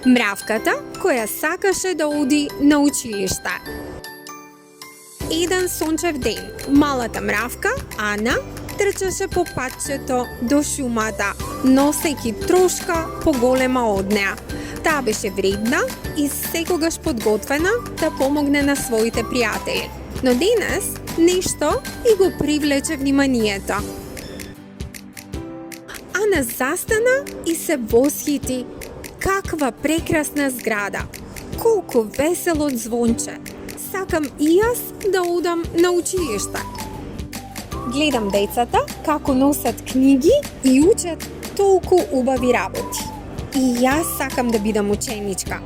Мравката која сакаше да оди на училиште. Еден сончев ден, малата мравка, Ана, трчаше по патчето до шумата, носејќи трошка поголема од неа. Таа беше вредна и секогаш подготвена да помогне на своите пријатели. Но денес нешто и го привлече вниманието. Ана застана и се восхити. Каква прекрасна зграда! Колку весело звонче! Сакам и јас да одам на училиште. Гледам децата како носат книги и учат толку убави работи. И јас сакам да бидам ученичка.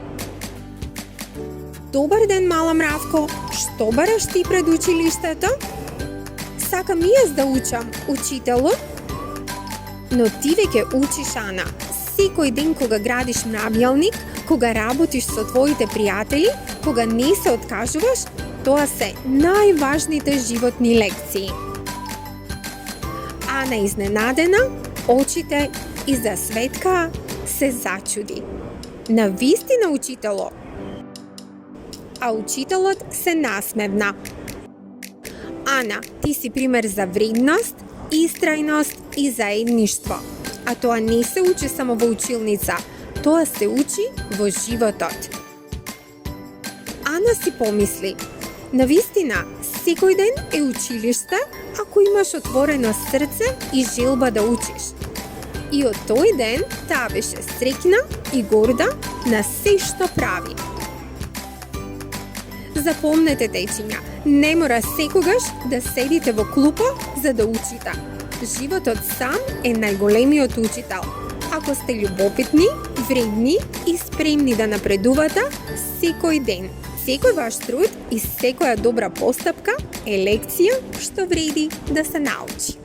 Добар ден, мала мравко, што бараш ти пред училиштето? Сакам и јас да учам, учителот. Но ти веќе учиш, Ана. Секој ден кога градиш мравјалник, кога работиш со твоите пријатели, кога не се откажуваш, тоа се најважните животни лекции. Ана изненадена, очите и засветкаа, се зачуди. Навистина, учитело. А учителот се насмевна. Ана, ти си пример за вредност, истрајност и заедништво. А тоа не се учи само во училница, тоа се учи во животот. Ана си помисли, навистина, секој ден е училиште ако имаш отворено срце и желба да учиш. И од тој ден таа беше среќна и горда на се што прави. Запомнете, дечиња, не мора секогаш да седите во клупа за да учите. Животот сам е најголемиот учител. Ако сте љубопитни, вредни и спремни да напредувате секој ден. Секој ваш труд и секоја добра постапка е лекција што вреди да се научи.